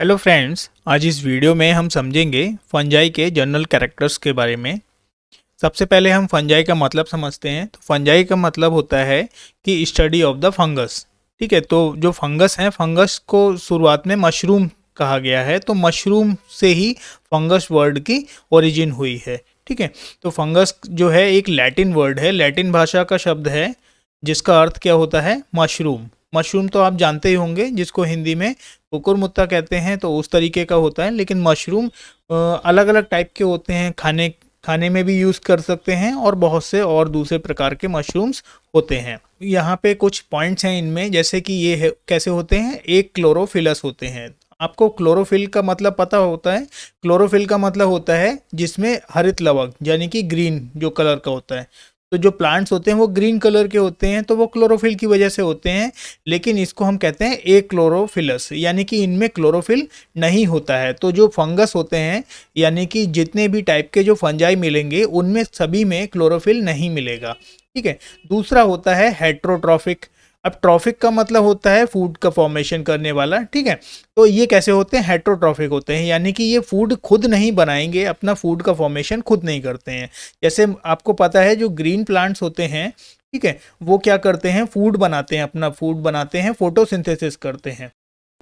Hello friends, आज इस video में हम समझेंगे फंजाई के जनरल कैरेक्टर्स के बारे में। सबसे पहले हम फंजाई का मतलब समझते हैं। तो फंजाई का मतलब होता है कि स्टडी ऑफ द फंगस। ठीक है, तो जो फंगस है, फंगस को शुरुआत में मशरूम कहा गया है, तो मशरूम से ही फंगस वर्ड की ओरिजिन हुई है। ठीक है, तो फंगस जो है एक लैटिन वर्ड है, लैटिन भाषा का शब्द है जिसका अर्थ क्या होता है, मशरूम। मशरूम तो आप जानते ही होंगे, जिसको हिंदी में कुकुरमुत्ता कहते हैं, तो उस तरीके का होता है। लेकिन मशरूम अलग अलग टाइप के होते हैं, खाने खाने में भी यूज़ कर सकते हैं और बहुत से और दूसरे प्रकार के मशरूम्स होते हैं। यहाँ पे कुछ पॉइंट्स हैं इनमें, जैसे कि ये है कैसे होते हैं। एक क्लोरोफिलस होते हैं। आपको क्लोरोफिल का मतलब पता होता है। क्लोरोफिल का मतलब होता है जिसमें हरित लवक यानी कि ग्रीन जो कलर का होता है। तो जो प्लांट्स होते हैं वो ग्रीन कलर के होते हैं, तो वो क्लोरोफिल की वजह से होते हैं। लेकिन इसको हम कहते हैं ए क्लोरोफिलस, यानी कि इनमें क्लोरोफिल नहीं होता है। तो जो फंगस होते हैं, यानी कि जितने भी टाइप के जो फंजाई मिलेंगे उनमें सभी में क्लोरोफिल नहीं मिलेगा। ठीक है। दूसरा होता है हेट्रोट्रॉफिक। अब ट्रॉफिक का मतलब होता है फूड का फॉर्मेशन करने वाला। ठीक है, तो ये कैसे होते हैं, हेट्रोट्रॉफिक होते हैं, यानी कि ये फूड खुद नहीं बनाएंगे, अपना फूड का फॉर्मेशन खुद नहीं करते हैं। जैसे आपको पता है जो ग्रीन प्लांट्स होते हैं, ठीक है, वो क्या करते हैं, फूड बनाते हैं, अपना फूड बनाते हैं, फोटोसिंथेसिस करते हैं।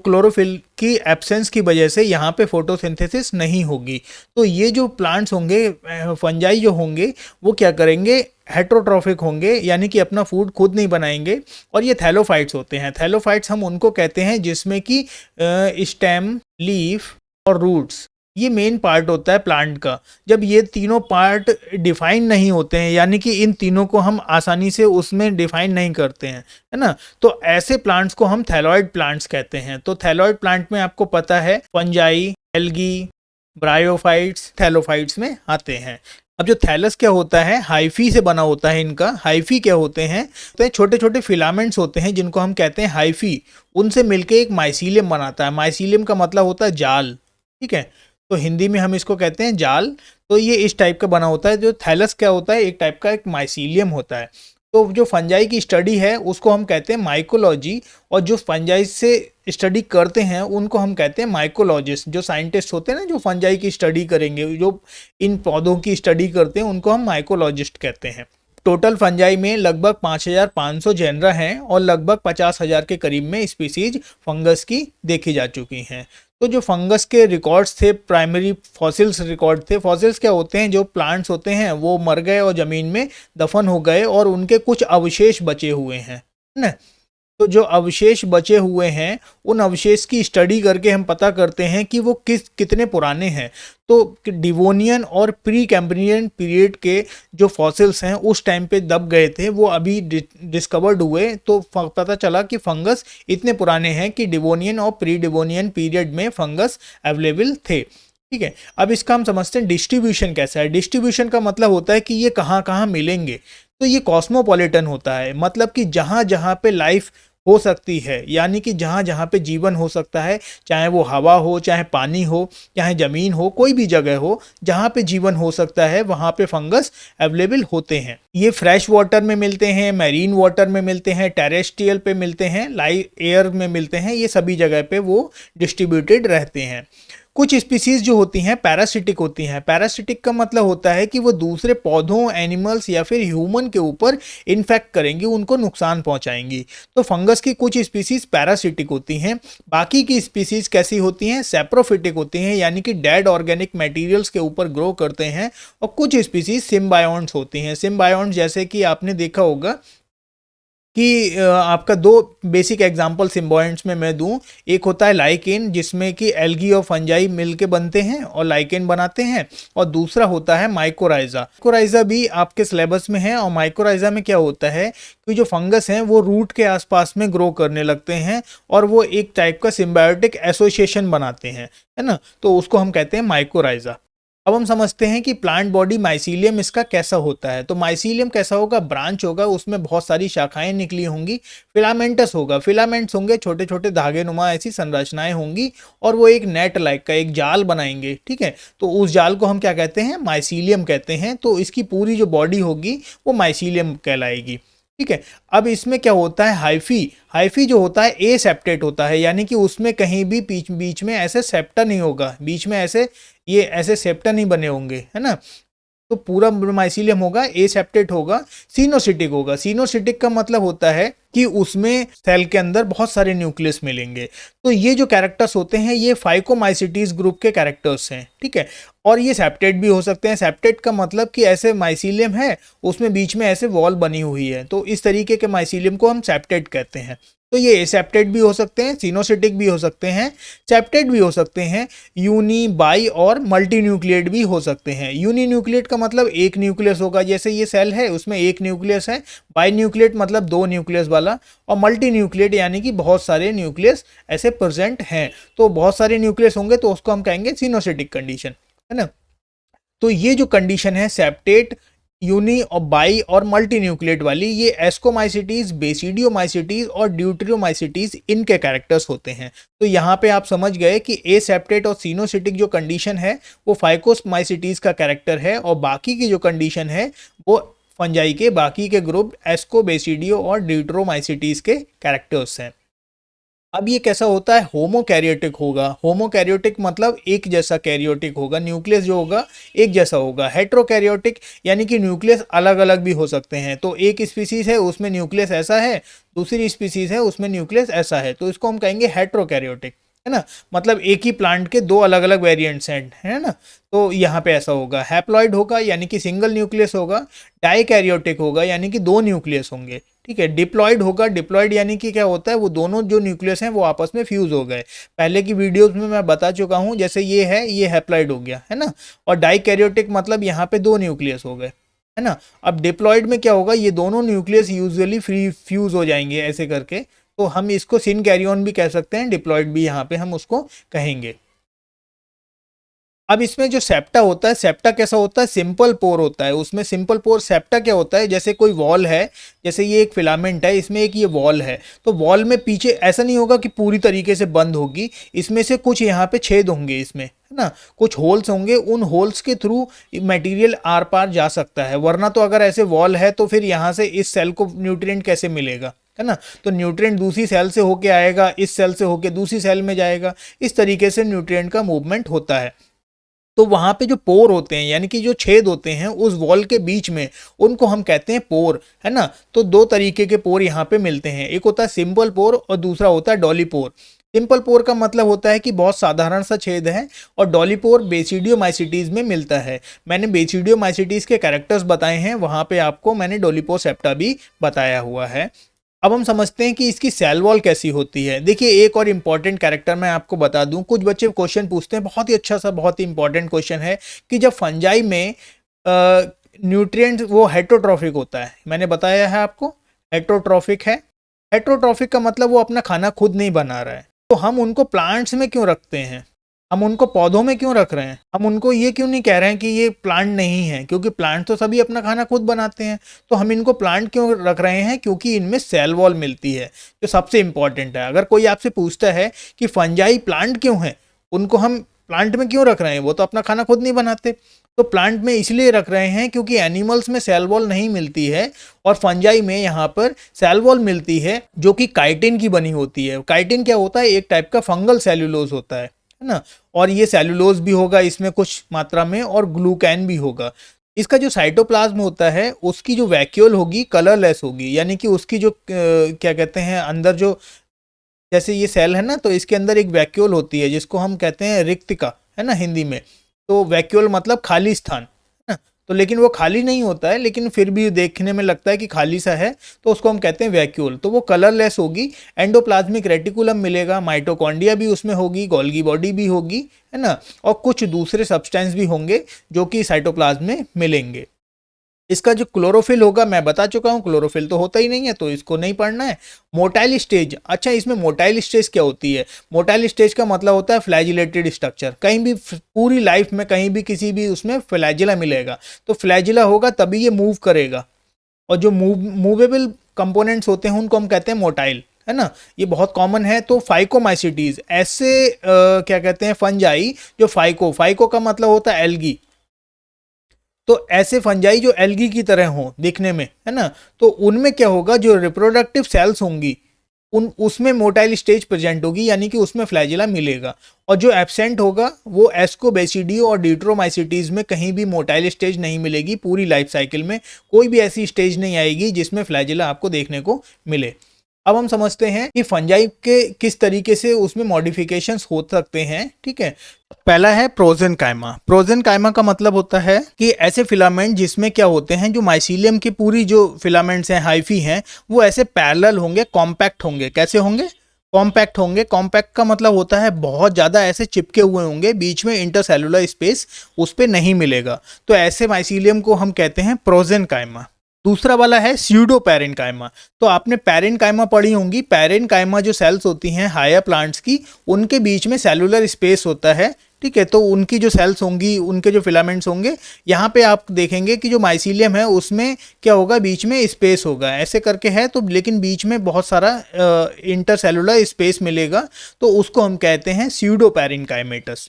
क्लोरोफिल की एब्सेंस की वजह से यहाँ पे फोटोसिंथेसिस नहीं होगी। तो ये जो प्लांट्स होंगे, फंजाई जो होंगे, वो क्या करेंगे, हेट्रोट्रॉफिक होंगे, यानी कि अपना फूड खुद नहीं बनाएंगे। और ये थैलोफाइट्स होते हैं। थैलोफाइट्स हम उनको कहते हैं जिसमें कि स्टेम, लीफ और रूट्स, ये मेन पार्ट होता है प्लांट का। जब ये तीनों पार्ट डिफाइन नहीं होते हैं, यानी कि इन तीनों को हम आसानी से उसमें डिफाइन नहीं करते हैं, है ना, तो ऐसे प्लांट्स को हम थैलॉइड प्लांट्स कहते हैं। तो थैलॉइड प्लांट में आपको पता है फंजाई, एल्गी, ब्रायोफाइट्स थैलोफाइट्स में आते हैं। अब जो थैलस क्या होता है, हाइफी से बना होता है। इनका हाइफी क्या होते हैं, तो छोटे छोटे फिलामेंट्स होते हैं जिनको हम कहते हैं हाइफी। उनसे मिलके एक माइसीलियम बनाता है। माइसीलियम का मतलब होता है जाल। ठीक है, तो हिंदी में हम इसको कहते हैं जाल। तो ये इस टाइप का बना होता है। जो थैलस क्या होता है, एक टाइप का एक माइसीलियम होता है। तो जो फंजाई की स्टडी है उसको हम कहते हैं माइकोलॉजी, और जो फंजाई से स्टडी करते हैं उनको हम कहते हैं माइकोलॉजिस्ट। जो साइंटिस्ट होते हैं ना, जो फंजाई की स्टडी करेंगे, जो इन पौधों की स्टडी करते हैं, उनको हम माइकोलॉजिस्ट कहते हैं। टोटल फंजाई में लगभग 5,500 जेनरा हैं और लगभग 50,000 के करीब में स्पीसीज फंगस की देखी जा चुकी हैं। तो जो फंगस के रिकॉर्ड्स थे, प्राइमरी फॉसिल्स रिकॉर्ड थे। फॉसिल्स क्या होते हैं, जो प्लांट्स होते हैं वो मर गए और ज़मीन में दफन हो गए और उनके कुछ अवशेष बचे हुए हैं ना। तो जो अवशेष बचे हुए हैं, उन अवशेष की स्टडी करके हम पता करते हैं कि वो कितने पुराने हैं। तो डिवोनियन और प्री कैम्ब्रियन पीरियड के जो फॉसिल्स हैं उस टाइम पे दब गए थे, वो अभी डिस्कवर्ड हुए। तो पता चला कि फंगस इतने पुराने हैं कि डिवोनियन और प्री डिवोनियन पीरियड में फंगस अवेलेबल थे। ठीक है, अब इसका हम समझते हैं डिस्ट्रीब्यूशन कैसा है। डिस्ट्रीब्यूशन का मतलब होता है कि ये कहाँ कहाँ मिलेंगे। तो ये कॉस्मोपॉलिटन होता है, मतलब कि जहाँ जहाँ पे लाइफ हो सकती है, यानी कि जहाँ जहाँ पे जीवन हो सकता है, चाहे वो हवा हो, चाहे पानी हो, चाहे ज़मीन हो, कोई भी जगह हो जहाँ पे जीवन हो सकता है, वहाँ पे फंगस अवेलेबल होते हैं। ये फ्रेश वाटर में मिलते हैं, मैरीन वाटर में मिलते हैं, टेरेस्ट्रियल पे मिलते हैं, लाइव एयर में मिलते हैं। ये सभी जगह पे वो डिस्ट्रीब्यूटेड रहते हैं। कुछ स्पीसीज जो होती हैं पैरासिटिक होती हैं। पैरासिटिक का मतलब होता है कि वो दूसरे पौधों, एनिमल्स या फिर ह्यूमन के ऊपर इन्फेक्ट करेंगी, उनको नुकसान पहुंचाएंगी। तो फंगस की कुछ स्पीसीज पैरासिटिक होती हैं। बाकी की स्पीसीज कैसी होती हैं, सेप्रोफिटिक होती हैं, यानी कि डेड ऑर्गेनिक मटेरियल्स के ऊपर ग्रो करते हैं। और कुछ स्पीसीज सिम्बायोन्ट्स होती हैं। सिम्बायोन्ट्स जैसे कि आपने देखा होगा कि आपका दो बेसिक एग्जांपल सिम्बायोन्ट्स में मैं दूं। एक होता है लाइकेन, जिसमें कि एल्गी और फंजाई मिलके बनते हैं और लाइकेन बनाते हैं। और दूसरा होता है माइकोराइजा। माइकोराइजा भी आपके सिलेबस में है। और माइकोराइजा में क्या होता है कि जो फंगस हैं वो रूट के आसपास में ग्रो करने लगते हैं और वो एक टाइप का सिम्बायोटिक एसोसिएशन बनाते हैं, है ना। तो उसको हम कहते हैं माइकोराइजा। अब हम समझते हैं कि प्लांट बॉडी माइसीलियम इसका कैसा होता है। तो माइसीलियम कैसा होगा, ब्रांच होगा, उसमें बहुत सारी शाखाएं निकली होंगी। फिलामेंटस होगा, फिलामेंट्स होंगे, छोटे छोटे धागे नुमा ऐसी संरचनाएं होंगी। और वो एक नेट लाइक का एक जाल बनाएंगे। ठीक है, तो उस जाल को हम क्या कहते हैं, माइसीलियम कहते हैं। तो इसकी पूरी जो बॉडी होगी वो माइसीलियम कहलाएगी। ठीक है। अब इसमें क्या होता है, हाइफी, हाइफी जो होता है ए सेप्टेट होता है, यानी कि उसमें कहीं भी बीच बीच में ऐसे सेप्टा नहीं होगा, बीच में ऐसे ये ऐसे सेप्टा नहीं बने होंगे, है ना। तो पूरा माइसीलियम होगा ए सेप्टेट होगा, सिनोसिटिक होगा। सिनोसिटिक का मतलब होता है कि उसमें सेल के अंदर बहुत सारे न्यूक्लियस मिलेंगे। तो ये जो कैरेक्टर्स होते हैं ये फाइकोमाइसिटीज ग्रुप के कैरेक्टर्स हैं, ठीक है। और ये सेप्टेट भी हो सकते हैं। सेप्टेट का मतलब कि ऐसे माइसीलियम है, उसमें बीच में ऐसे वॉल बनी हुई है, तो इस तरीके के माइसीलियम को हम सेप्टेट कहते हैं। तो ये एसेप्टेट भी हो सकते हैं, सिनोसिटिक भी हो सकते हैं, सेप्टेट भी हो सकते हैं, यूनी, बाई और मल्टी न्यूक्लिएट भी हो सकते हैं। यूनी न्यूक्लिएट का मतलब एक न्यूक्लियस होगा, जैसे ये सेल है उसमें एक न्यूक्लियस है। बाई न्यूक्लिएट मतलब दो न्यूक्लियस वाला। और मल्टी न्यूक्लिएट यानी कि बहुत सारे न्यूक्लियस ऐसे प्रेजेंट हैं। तो बहुत सारे न्यूक्लियस होंगे तो उसको हम कहेंगे सिनोसिटिक कंडीशन, है ना। तो ये जो कंडीशन है सेप्टेट, यूनी और बाई और मल्टी न्यूक्लिएट वाली, ये एस्कोमाइसिटीज, बेसिडियोमाइसिटीज और ड्यूटेरियोमाइसिटीज इनके कैरेक्टर्स होते हैं। तो यहाँ पे आप समझ गए कि ए सेप्टेट और सिनोसिटिक जो कंडीशन है वो फाइकोमाइसिटीज का कैरेक्टर है, और बाकी की जो कंडीशन है वो फंजाई के बाकी के ग्रुप एस्को, बेसिडियो और ड्यूटेरोमाइसिटीज के कैरेक्टर्स हैं। अब ये कैसा होता है, होमोकैरियोटिक होगा। होमोकैरियोटिक मतलब एक जैसा कैरियोटिक होगा, न्यूक्लियस जो होगा एक जैसा होगा। हेट्रोकैरियोटिक यानी कि न्यूक्लियस अलग अलग भी हो सकते हैं। तो एक स्पीसीज है उसमें न्यूक्लियस ऐसा है, दूसरी स्पीसीज है उसमें न्यूक्लियस ऐसा है, तो इसको हम कहेंगे हेट्रोकैरियोटिक, है ना। मतलब एक ही प्लांट के दो अलग अलग वेरिएंट्स हैं, है ना। तो यहाँ पे ऐसा होगा। हैप्लॉइड होगा यानी कि सिंगल न्यूक्लियस होगा। डाइकैरियोटिक होगा यानी कि दो न्यूक्लियस होंगे, ठीक है। डिप्लॉइड होगा। डिप्लॉइड यानी कि क्या होता है, वो दोनों जो न्यूक्लियस हैं वो आपस में फ्यूज हो गए। पहले की वीडियोस में मैं बता चुका हूँ, जैसे ये है, ये हैप्लॉइड हो गया, है ना। और डाइकैरियोटिक मतलब यहाँ पे दो न्यूक्लियस हो गए, है ना। अब डिप्लॉइड में क्या होगा, ये दोनों न्यूक्लियस यूजुअली फ्री फ्यूज हो जाएंगे ऐसे करके, तो हम इसको सिन कैरियन भी कह सकते हैं, डिप्लॉइड भी यहाँ पे हम उसको कहेंगे। अब इसमें जो सेप्टा होता है, सेप्टा कैसा होता है, सिंपल पोर होता है। उसमें सिंपल पोर सेप्टा क्या होता है, जैसे कोई वॉल है, जैसे ये एक फिलामेंट है, इसमें एक ये वॉल है, तो वॉल में पीछे ऐसा नहीं होगा कि पूरी तरीके से बंद होगी, इसमें से कुछ यहाँ पे छेद होंगे इसमें, है ना, कुछ होल्स होंगे, उन होल्स के थ्रू मटेरियल आर पार जा सकता है। वरना तो अगर ऐसे वॉल है तो फिर यहाँ से इस सेल को न्यूट्रिएंट कैसे मिलेगा, है ना। तो न्यूट्रिएंट दूसरी सेल से होके आएगा, इस सेल से होके दूसरी सेल में जाएगा, इस तरीके से न्यूट्रिएंट का मूवमेंट होता है। तो वहां पे जो पोर होते हैं यानी कि जो छेद होते हैं उस वॉल के बीच में, उनको हम कहते हैं पोर, है ना। तो दो तरीके के पोर यहाँ पे मिलते हैं, एक होता है सिंपल पोर और दूसरा होता है डॉली पोर। सिंपल पोर का मतलब होता है कि बहुत साधारण सा छेद है, और डॉली पोर बेसिडियोमाइसिटीज में मिलता है। मैंने बेसिडियोमाइसिटीज के कैरेक्टर्स बताए हैं, वहां पे आपको मैंने डॉलीपोर सेप्टा भी बताया हुआ है। अब हम समझते हैं कि इसकी सेल वॉल कैसी होती है। देखिए एक और इम्पॉर्टेंट कैरेक्टर मैं आपको बता दूं, कुछ बच्चे क्वेश्चन पूछते हैं, बहुत ही अच्छा सा बहुत ही इंपॉर्टेंट क्वेश्चन है कि जब फंजाई में न्यूट्रिएंट वो हेट्रोट्रॉफिक होता है, मैंने बताया है आपको हेट्रोट्रॉफिक है। हेट्रोट्रॉफिक का मतलब वो अपना खाना खुद नहीं बना रहा है, तो हम उनको प्लांट्स में क्यों रखते हैं, हम उनको पौधों में क्यों रख रहे हैं, हम उनको ये क्यों नहीं कह रहे हैं कि ये प्लांट नहीं है, क्योंकि प्लांट तो सभी अपना खाना खुद बनाते हैं। तो हम इनको प्लांट क्यों रख रहे हैं, क्योंकि इनमें सेल वॉल मिलती है, जो सबसे इंपॉर्टेंट है। अगर कोई आपसे पूछता है कि फंजाई प्लांट क्यों है, उनको हम प्लांट में क्यों रख रहे हैं, वो तो अपना खाना खुद नहीं बनाते। तो प्लांट में इसलिए रख रहे हैं क्योंकि एनिमल्स में सेल वॉल नहीं मिलती है, और फंजाई में यहाँ पर सेल वॉल मिलती है जो कि काइटिन की बनी होती है। काइटिन क्या होता है, एक टाइप का फंगल सेल्यूलोज होता है ना। और ये सेल्यूलोज भी होगा इसमें कुछ मात्रा में, और ग्लूकैन भी होगा। इसका जो साइटोप्लाज्म होता है उसकी जो वैक्यूल होगी कलरलेस होगी, यानी कि उसकी जो क्या कहते हैं अंदर जो, जैसे ये सेल है ना, तो इसके अंदर एक वैक्यूल होती है जिसको हम कहते हैं रिक्तिका, है ना हिंदी में। तो वैक्यूल मतलब खाली स्थान, है ना। तो लेकिन वो खाली नहीं होता है, लेकिन फिर भी देखने में लगता है कि खाली सा है, तो उसको हम कहते हैं वैक्यूल। तो वो कलरलेस होगी। एंडोप्लाज्मिक रेटिकुलम मिलेगा, माइटोकॉन्ड्रिया भी उसमें होगी, गोल्गी बॉडी भी होगी, है ना, और कुछ दूसरे सब्सटेंस भी होंगे जो कि साइटोप्लाज्म में मिलेंगे। इसका जो क्लोरोफिल होगा मैं बता चुका हूँ, क्लोरोफिल तो होता ही नहीं है, तो इसको नहीं पढ़ना है। मोटाइल स्टेज, अच्छा इसमें मोटाइल स्टेज क्या होती है, मोटाइल स्टेज का मतलब होता है फ्लैजिलेटेड स्ट्रक्चर। कहीं भी पूरी लाइफ में कहीं भी किसी भी उसमें फ्लैजिला मिलेगा, तो फ्लैजिला होगा तभी ये मूव करेगा। और जो मूवेबल कंपोनेंट्स होते हैं उनको हम कहते हैं मोटाइल, है ना। ये बहुत कॉमन है। तो फाइकोमाइसिटीज ऐसे क्या कहते हैं फंजाई जो फाइको का मतलब होता है एल्गी, तो ऐसे फंजाई जो एल्गी की तरह हो दिखने में, है ना, तो उनमें क्या होगा, जो रिप्रोडक्टिव सेल्स होंगी उसमें मोटाइल स्टेज प्रेजेंट होगी, यानी कि उसमें फ्लैजिला मिलेगा। और जो एब्सेंट होगा वो एस्कोबैसिडियो और डिट्रोमाइसिटीज में कहीं भी मोटाइल स्टेज नहीं मिलेगी। पूरी लाइफ साइकिल में कोई भी ऐसी स्टेज नहीं आएगी जिसमें फ्लैजिला आपको देखने को मिले। अब हम समझते हैं कि फंजाई के किस तरीके से उसमें मॉडिफिकेशंस हो सकते हैं। ठीक है, पहला है प्रोजेनकाइमा। प्रोजेनकाइमा का मतलब होता है कि ऐसे फिलामेंट जिसमें क्या होते हैं, जो माइसीलियम की पूरी जो फिलामेंट्स हैं, हाइफी हैं, वो ऐसे पैरेलल होंगे, कॉम्पैक्ट होंगे। कैसे होंगे? कॉम्पैक्ट होंगे। कॉम्पैक्ट का मतलब होता है बहुत ज़्यादा ऐसे चिपके हुए होंगे, बीच में इंटरसेलुलर स्पेस उस पर नहीं मिलेगा। तो ऐसे माइसीलियम को हम कहते हैं प्रोजेनकाइमा। दूसरा वाला है स्यूडो पैरेनकाइमा। तो आपने पैरेनकाइमा पढ़ी होंगी। पैरेनकाइमा जो सेल्स होती हैं हायर प्लांट्स की, उनके बीच में सेलुलर स्पेस होता है। ठीक है, तो उनकी जो सेल्स होंगी, उनके जो फिलामेंट्स होंगे, यहाँ पे आप देखेंगे कि जो माइसीलियम है उसमें क्या होगा, बीच में स्पेस होगा। ऐसे करके है तो, लेकिन बीच में बहुत सारा इंटरसेलुलर स्पेस मिलेगा, तो उसको हम कहते हैं स्यूडो पैरेनकाइमेटस।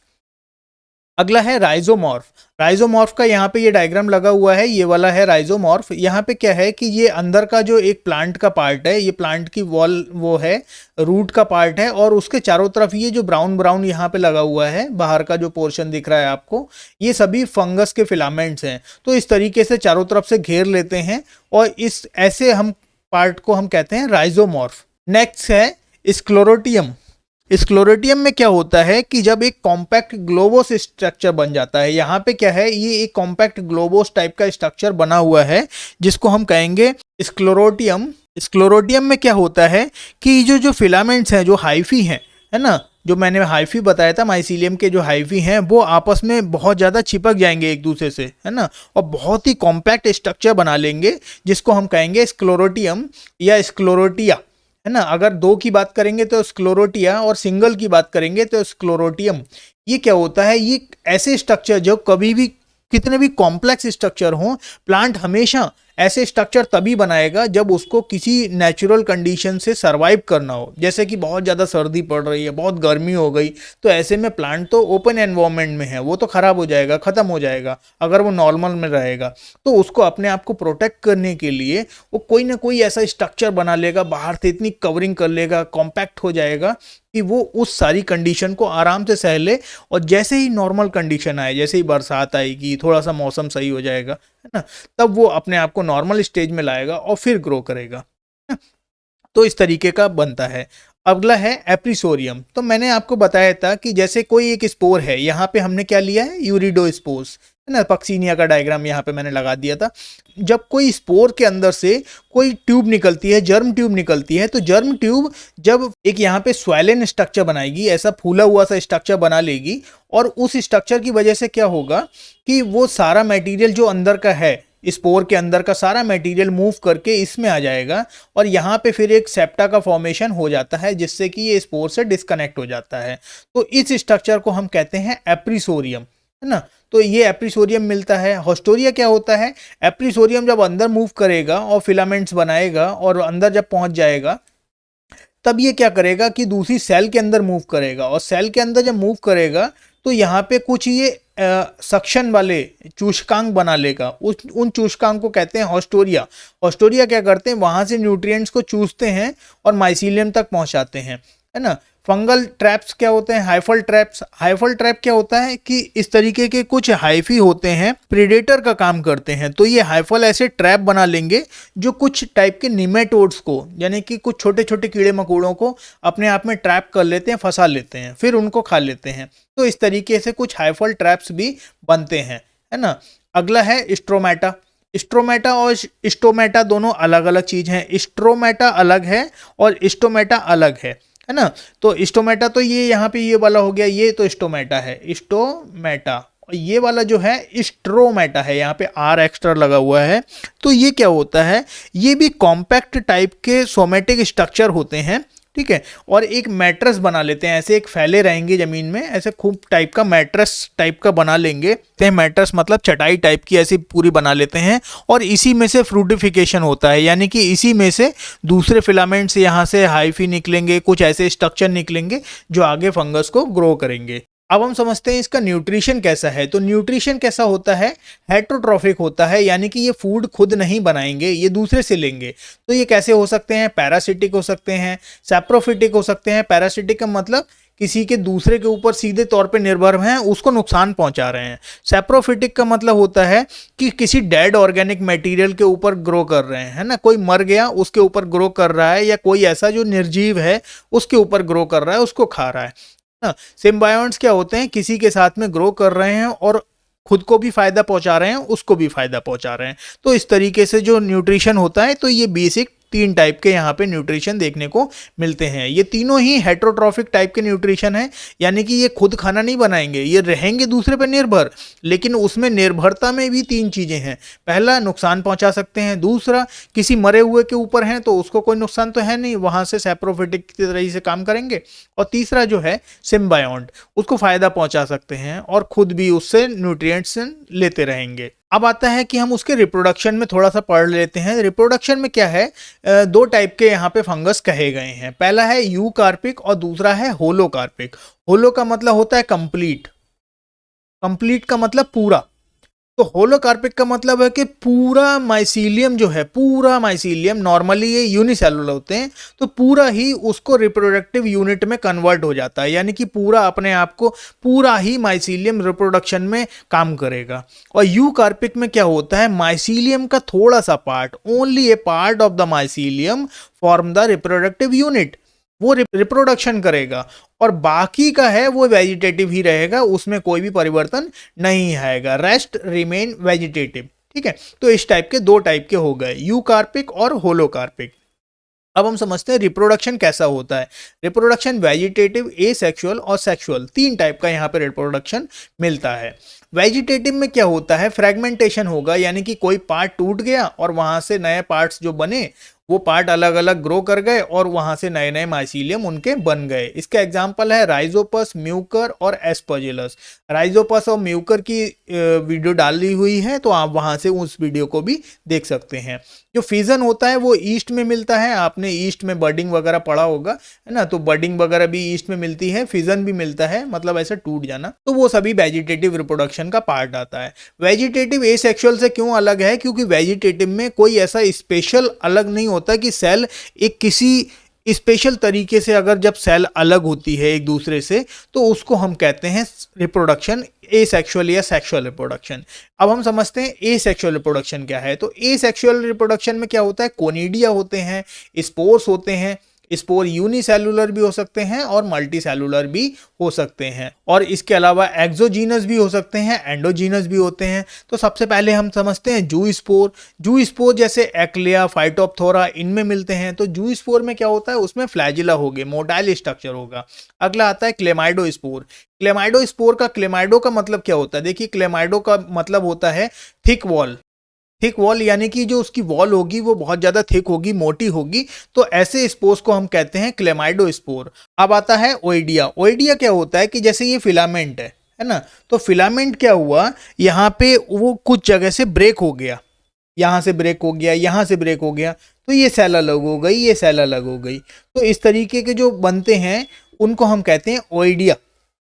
अगला है राइजोमॉर्फ। राइजोमॉर्फ का यहाँ पे ये डायग्राम लगा हुआ है, ये वाला है राइजोमॉर्फ। यहाँ पे क्या है कि ये अंदर का जो एक प्लांट का पार्ट है, ये प्लांट की वॉल वो है, रूट का पार्ट है, और उसके चारों तरफ ये जो ब्राउन ब्राउन यहाँ पे लगा हुआ है, बाहर का जो पोर्शन दिख रहा है आपको, ये सभी फंगस के फिलामेंट्स हैं। तो इस तरीके से चारों तरफ से घेर लेते हैं, और इस ऐसे हम पार्ट को हम कहते हैं राइजोमॉर्फ। नेक्स्ट है स्क्लेरोटियम। स्क्लेरोटियम में क्या होता है कि जब एक कॉम्पैक्ट ग्लोबोस स्ट्रक्चर बन जाता है, यहाँ पे क्या है, ये एक कॉम्पैक्ट ग्लोबोस टाइप का स्ट्रक्चर बना हुआ है जिसको हम कहेंगे स्क्लेरोटियम। स्क्लेरोटियम में क्या होता है कि जो फिलामेंट्स हैं, जो हाइफी हैं, है ना, जो मैंने हाइफी बताया था, माइसीलियम के जो हाइफी हैं, वो आपस में बहुत ज़्यादा चिपक जाएंगे एक दूसरे से, है ना, और बहुत ही कॉम्पैक्ट स्ट्रक्चर बना लेंगे जिसको हम कहेंगे स्क्लेरोटियम या स्क्लेरोटिया, है ना। अगर दो की बात करेंगे तो स्क्लेरोटिया, और सिंगल की बात करेंगे तो स्क्लेरोटियम। ये क्या होता है, ये ऐसे स्ट्रक्चर जो कभी भी, कितने भी कॉम्प्लेक्स स्ट्रक्चर हों, प्लांट हमेशा ऐसे स्ट्रक्चर तभी बनाएगा जब उसको किसी नेचुरल कंडीशन से सरवाइव करना हो। जैसे कि बहुत ज़्यादा सर्दी पड़ रही है, बहुत गर्मी हो गई, तो ऐसे में प्लांट तो ओपन एनवायरनमेंट में है, वो तो ख़राब हो जाएगा, ख़त्म हो जाएगा अगर वो नॉर्मल में रहेगा। तो उसको अपने आप को प्रोटेक्ट करने के लिए वो कोई ना कोई ऐसा स्ट्रक्चर बना लेगा, बाहर से इतनी कवरिंग कर लेगा, कॉम्पैक्ट हो जाएगा कि वो उस सारी कंडीशन को आराम से सह ले, और जैसे ही नॉर्मल कंडीशन आए, जैसे ही बरसात आएगी, थोड़ा सा मौसम सही हो जाएगा, है ना, तब वो अपने आप को नॉर्मल स्टेज में लाएगा और फिर ग्रो करेगा। तो इस तरीके का बनता है। अगला है एप्रिसोरियम। तो मैंने आपको बताया था कि जैसे कोई एक स्पोर है, यहाँ पे हमने क्या लिया है, यूरिडोस्पोर्स, है ना, पक्सीनिया का डायग्राम यहाँ पे मैंने लगा दिया था। जब कोई स्पोर के अंदर से कोई ट्यूब निकलती है, जर्म ट्यूब निकलती है, तो जर्म ट्यूब जब एक यहाँ पे स्वेलन स्ट्रक्चर बनाएगी, ऐसा फूला हुआ सा स्ट्रक्चर बना लेगी, और उस स्ट्रक्चर की वजह से क्या होगा कि वो सारा मटेरियल जो अंदर का है, स्पोर के अंदर का सारा मटेरियल मूव करके इसमें आ जाएगा, और यहाँ पे फिर एक सेप्टा का फॉर्मेशन हो जाता है, जिससे कि ये स्पोर से डिस्कनेक्ट हो जाता है। तो इस स्ट्रक्चर को हम कहते हैं एप्रिसोरियम, है ना। तो ये एप्रिसोरियम मिलता है। होस्टोरिया क्या होता है, एप्रिसोरियम जब अंदर मूव करेगा और फिलामेंट्स बनाएगा और अंदर जब पहुंच जाएगा, तब ये क्या करेगा कि दूसरी सेल के अंदर मूव करेगा, और सेल के अंदर जब मूव करेगा तो यहाँ पे कुछ ये सक्शन वाले चूषकांक बना लेगा। उन चूषकांक को कहते हैं होस्टोरिया। होस्टोरिया क्या करते हैं, वहां से न्यूट्रिएंट्स को चूसते हैं और माइसीलियम तक पहुंचाते हैं, है ना। फंगल ट्रैप्स क्या होते हैं, हाइफल ट्रैप्स। हाइफल ट्रैप क्या होता है कि इस तरीके के कुछ हाइफी होते हैं, प्रेडेटर का काम करते हैं। तो ये हाइफल ऐसे ट्रैप बना लेंगे जो कुछ टाइप के निमेटोड्स को, यानी कि कुछ छोटे छोटे कीड़े मकोड़ों को अपने आप में ट्रैप कर लेते हैं, फंसा लेते हैं, फिर उनको खा लेते हैं। तो इस तरीके से कुछ हाइफल ट्रैप्स भी बनते हैं, है ना। अगला है स्ट्रोमेटा। स्ट्रोमेटा और स्टोमेटा दोनों अलग अलग चीज हैं। स्ट्रोमेटा अलग है और स्टोमेटा अलग है ना। तो स्टोमेटा तो ये यहाँ पे ये वाला हो गया, ये तो स्टोमेटा है, स्टोमेटा। और ये वाला जो है स्ट्रोमेटा है, यहाँ पे आर एक्स्ट्रा लगा हुआ है। तो ये क्या होता है, ये भी कॉम्पैक्ट टाइप के सोमेटिक स्ट्रक्चर होते हैं, ठीक है। और एक मैट्रेस बना लेते हैं, ऐसे एक फैले रहेंगे जमीन में, ऐसे खूब टाइप का मैट्रेस टाइप का बना लेंगे। मैट्रेस मतलब चटाई टाइप की ऐसी पूरी बना लेते हैं, और इसी में से फ्रूटिफिकेशन होता है, यानी कि इसी में से दूसरे फिलामेंट्स यहाँ से हाइफी निकलेंगे, कुछ ऐसे स्ट्रक्चर निकलेंगे जो आगे फंगस को ग्रो करेंगे। अब हम समझते हैं इसका न्यूट्रिशन कैसा है। तो न्यूट्रिशन कैसा होता है, हेटरोट्रॉफिक होता है, यानी कि ये फूड खुद नहीं बनाएंगे, ये दूसरे से लेंगे। तो ये कैसे हो सकते हैं, पैरासिटिक हो सकते हैं, सैप्रोफिटिक हो सकते हैं। पैरासिटिक का मतलब किसी के दूसरे के ऊपर सीधे तौर पे निर्भर हैं, उसको नुकसान पहुंचा रहे हैं। सैप्रोफिटिक का मतलब होता है कि किसी डेड ऑर्गेनिक मटेरियल के ऊपर ग्रो कर रहे हैं, है ना, कोई मर गया उसके ऊपर ग्रो कर रहा है, या कोई ऐसा जो निर्जीव है उसके ऊपर ग्रो कर रहा है, उसको खा रहा है ना। सिम्बायोन्ट्स क्या होते हैं, किसी के साथ में ग्रो कर रहे हैं और खुद को भी फायदा पहुंचा रहे हैं, उसको भी फायदा पहुंचा रहे हैं। तो इस तरीके से जो न्यूट्रिशन होता है, तो ये बेसिक 3 टाइप के यहाँ पे न्यूट्रिशन देखने को मिलते हैं। ये तीनों ही हेटरोट्रॉफिक टाइप के न्यूट्रिशन है, यानी कि ये खुद खाना नहीं बनाएंगे, ये रहेंगे दूसरे पर निर्भर, लेकिन उसमें निर्भरता में भी 3 चीजें हैं। पहला, नुकसान पहुंचा सकते हैं। दूसरा, किसी मरे हुए के ऊपर हैं तो उसको कोई नुकसान तो है नहीं, वहां से सैप्रोफिटिक की तरह से काम करेंगे। और तीसरा जो है सिम्बायोंट, उसको फायदा पहुंचा सकते हैं और खुद भी उससे न्यूट्रिएंट्स लेते रहेंगे। अब आता है कि हम उसके रिप्रोडक्शन में थोड़ा सा पढ़ लेते हैं। रिप्रोडक्शन में क्या है, 2 टाइप के यहाँ पे फंगस कहे गए हैं। पहला है यूकार्पिक और दूसरा है होलोकार्पिक। होलो का मतलब होता है कंप्लीट, कंप्लीट का मतलब पूरा। तो होलोकार्पिक का मतलब है कि पूरा माइसीलियम जो है, पूरा माइसीलियम, नॉर्मली ये यूनिसेलुलर होते हैं, तो पूरा ही उसको रिप्रोडक्टिव यूनिट में कन्वर्ट हो जाता है, यानी कि पूरा अपने आप को, पूरा ही माइसीलियम रिप्रोडक्शन में काम करेगा। और यूकार्पिक में क्या होता है, माइसीलियम का थोड़ा सा part, only A part of the mycelium form the reproductive unit, वो रिप्रोडक्शन करेगा, और बाकी का है वो वेजिटेटिव ही रहेगा, उसमें कोई भी परिवर्तन नहीं आएगा, रेस्ट रिमेन वेजिटेटिव। ठीक है, तो इस टाइप के 2 टाइप के हो गए, यूकार्पिक और होलोकार्पिक। अब हम समझते हैं रिप्रोडक्शन कैसा होता है। रिप्रोडक्शन वेजिटेटिव, एसेक्सुअल और सेक्सुअल, 3 टाइप का यहाँ पे रिप्रोडक्शन मिलता है। वेजिटेटिव में क्या होता है, फ्रेगमेंटेशन होगा, यानी कि कोई पार्ट टूट गया और वहां से नए पार्ट्स जो बने, वो पार्ट अलग अलग ग्रो कर गए और वहां से नए नए माइसीलियम उनके बन गए। इसका एग्जांपल है राइजोपस, म्यूकर और एस्परजिलस। राइजोपस और म्यूकर की वीडियो डाली हुई है, तो आप वहां से उस वीडियो को भी देख सकते हैं। जो फिजन होता है वो ईस्ट में मिलता है, आपने ईस्ट में बर्डिंग वगैरह पढ़ा होगा, है ना, तो बर्डिंग वगैरह भी ईस्ट में मिलती है, फिजन भी मिलता है, मतलब ऐसा टूट जाना, तो वो सभी वेजिटेटिव रिप्रोडक्शन का पार्ट आता है। वेजिटेटिव एसेक्सुअल से क्यों अलग है, क्योंकि वेजिटेटिव में कोई ऐसा स्पेशल अलग नहीं होता कि सेल एक किसी स्पेशल तरीके से, अगर जब सेल अलग होती है एक दूसरे से, तो उसको हम कहते हैं रिप्रोडक्शन एसेक्सुअल या सेक्सुअल रिप्रोडक्शन। अब हम समझते हैं एसेक्सुअल रिप्रोडक्शन क्या है। तो एसेक्सुअल रिप्रोडक्शन में क्या होता है, कोनिडिया होते हैं, स्पोर्स होते हैं। स्पोर यूनिसेलुलर भी हो सकते हैं और मल्टी सेलुलर भी हो सकते हैं, और इसके अलावा एक्सोजीनस भी हो सकते हैं, एंडोजीनस भी होते हैं। तो सबसे पहले हम समझते हैं जू स्पोर। जू स्पोर जैसे एक्लिया, फाइटोप्थोरा, इनमें मिलते हैं। तो जू स्पोर में क्या होता है, उसमें फ्लैजिला होगे, मोटाइल स्ट्रक्चर होगा। अगला आता है क्लेमाइडो स्पोर। क्लेमाइडो स्पोर का, क्लेमाइडो का मतलब क्या होता है, देखिए क्लेमाइडो का मतलब होता है थिक वॉल। थिक वॉल यानी कि जो उसकी वॉल होगी वो बहुत ज्यादा थिक होगी, मोटी होगी, तो ऐसे स्पोर्स को हम कहते हैं क्लेमाइडो स्पोर। अब आता है ओइडिया। ओइडिया क्या होता है कि जैसे ये फिलामेंट है ना, तो फिलामेंट क्या हुआ, यहाँ पे वो कुछ जगह से ब्रेक हो गया, यहाँ से ब्रेक हो गया, यहाँ से ब्रेक हो गया, तो ये सेल अलग हो गई, ये सेल अलग हो गई। तो इस तरीके के जो बनते हैं उनको हम कहते हैं ओइडिया,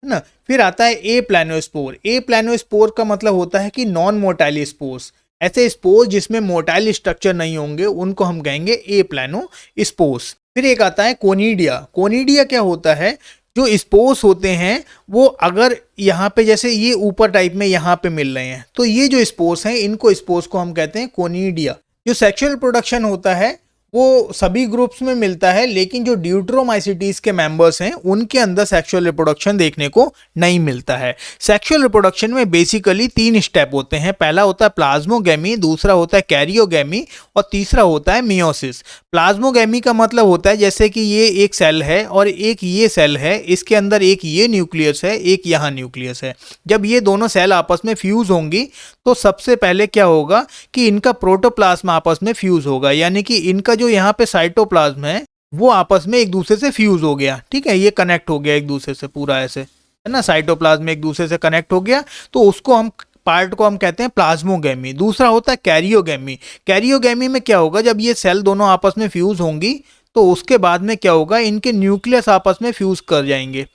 है ना। फिर आता है ए प्लानोस्पोर। ए प्लानोस्पोर का मतलब होता है कि नॉन मोटाइल स्पोर्स। ऐसे स्पोर्स जिसमें मोटाइल स्ट्रक्चर नहीं होंगे उनको हम कहेंगे ए प्लानो स्पोर्स। फिर एक आता है कोनिडिया। कोनिडिया क्या होता है, जो स्पोर्स होते हैं वो अगर यहाँ पे जैसे ये ऊपर टाइप में यहाँ पे मिल रहे हैं, तो ये जो स्पोर्स हैं इनको स्पोर्स को हम कहते हैं कोनिडिया। जो सेक्सुअल प्रोडक्शन होता है वो सभी ग्रुप्स में मिलता है, लेकिन जो ड्यूट्रोमाइसिटीज के मेंबर्स हैं उनके अंदर सेक्सुअल रिप्रोडक्शन देखने को नहीं मिलता है। सेक्सुअल रिप्रोडक्शन में बेसिकली 3 स्टेप होते हैं। पहला होता है प्लाज्मोगैमी, दूसरा होता है कैरियोगैमी और तीसरा होता है मियोसिस। प्लाज्मोगैमी का मतलब होता है जैसे कि ये एक सेल है और एक ये सेल है, इसके अंदर एक ये न्यूक्लियस है, एक यहाँ न्यूक्लियस है। जब ये दोनों सेल आपस में फ्यूज होंगी तो सबसे पहले क्या होगा कि इनका प्रोटोप्लाज्म आपस में फ्यूज होगा, यानी कि इनका जो यहाँ पे साइटोप्लाज्म है वो आपस में एक दूसरे से फ्यूज हो गया। ठीक है, ये कनेक्ट हो गया एक दूसरे से, पूरा ऐसे, है ना, साइटोप्लाज्म एक दूसरे से कनेक्ट हो गया, तो उसको हम पार्ट को हम कहते हैं प्लाज्मोगैमी। दूसरा होता है कैरियोगैमी। कैरियोगैमी में क्या होगा, जब ये सेल दोनों आपस में फ्यूज होंगी तो उसके बाद में क्या होगा, इनके न्यूक्लियस आपस में फ्यूज कर जाएंगे।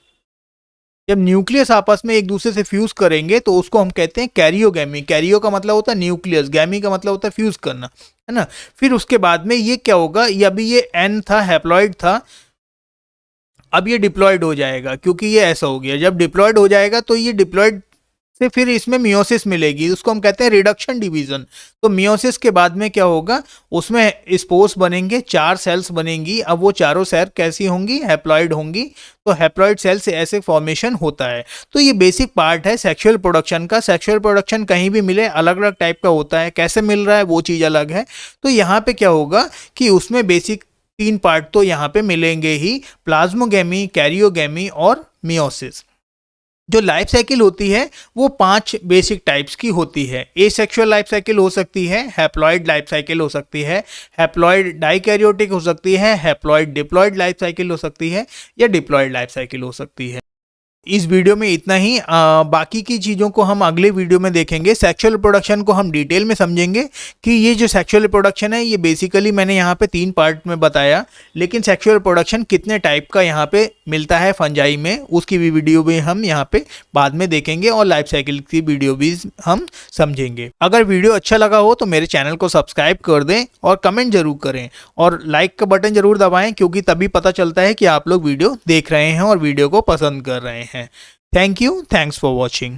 जब न्यूक्लियस आपस में एक दूसरे से फ्यूज करेंगे तो उसको हम कहते हैं कैरियोगैमी। कैरियो का मतलब होता है न्यूक्लियस, गैमी का मतलब होता है फ्यूज करना, है ना। फिर उसके बाद में ये क्या होगा, ये अभी ये एन था, हैप्लॉइड था, अब ये डिप्लॉयड हो जाएगा क्योंकि ये ऐसा हो गया। जब डिप्लॉयड हो जाएगा तो ये डिप्लॉयड से फिर इसमें मियोसिस मिलेगी, उसको हम कहते हैं रिडक्शन डिवीजन। तो मियोसिस के बाद में क्या होगा, उसमें स्पोर्स बनेंगे, 4 सेल्स बनेंगी। अब वो चारों सेल कैसी होंगी, हैप्लॉइड होंगी। तो हैप्लॉइड सेल से ऐसे फॉर्मेशन होता है। तो ये बेसिक पार्ट है सेक्सुअल प्रोडक्शन का। सेक्सुअल प्रोडक्शन कहीं भी मिले अलग अलग टाइप का होता है, कैसे मिल रहा है वो चीज़ अलग है। तो यहाँ पे क्या होगा कि उसमें बेसिक 3 पार्ट तो यहाँ पे मिलेंगे ही, प्लाज्मोगैमी, कैरियोगैमी और मियोसिस। जो लाइफ साइकिल होती है वो 5 बेसिक टाइप्स की होती है। एसेक्सुअल लाइफ साइकिल हो सकती है, हैप्लॉइड लाइफ साइकिल हो सकती है, हैप्लॉइड डाइकैरियोटिक हो सकती है, हैप्लॉइड डिप्लॉइड लाइफ साइकिल हो सकती है, या डिप्लॉइड लाइफ साइकिल हो सकती है। इस वीडियो में इतना ही। बाकी की चीज़ों को हम अगले वीडियो में देखेंगे। सेक्सुअल प्रोडक्शन को हम डिटेल में समझेंगे कि ये जो सेक्सुअल प्रोडक्शन है ये बेसिकली मैंने यहाँ पे 3 पार्ट में बताया, लेकिन सेक्सुअल प्रोडक्शन कितने टाइप का यहाँ पे मिलता है फंजाई में, उसकी भी वीडियो भी हम यहाँ पे बाद में देखेंगे और लाइफ साइकिल की वीडियो भी हम समझेंगे। अगर वीडियो अच्छा लगा हो तो मेरे चैनल को सब्सक्राइब कर दें और कमेंट जरूर करें और लाइक का बटन जरूर दबाएं, क्योंकि तभी पता चलता है कि आप लोग वीडियो देख रहे हैं और वीडियो को पसंद कर रहे हैं। Thank you. Thanks for watching.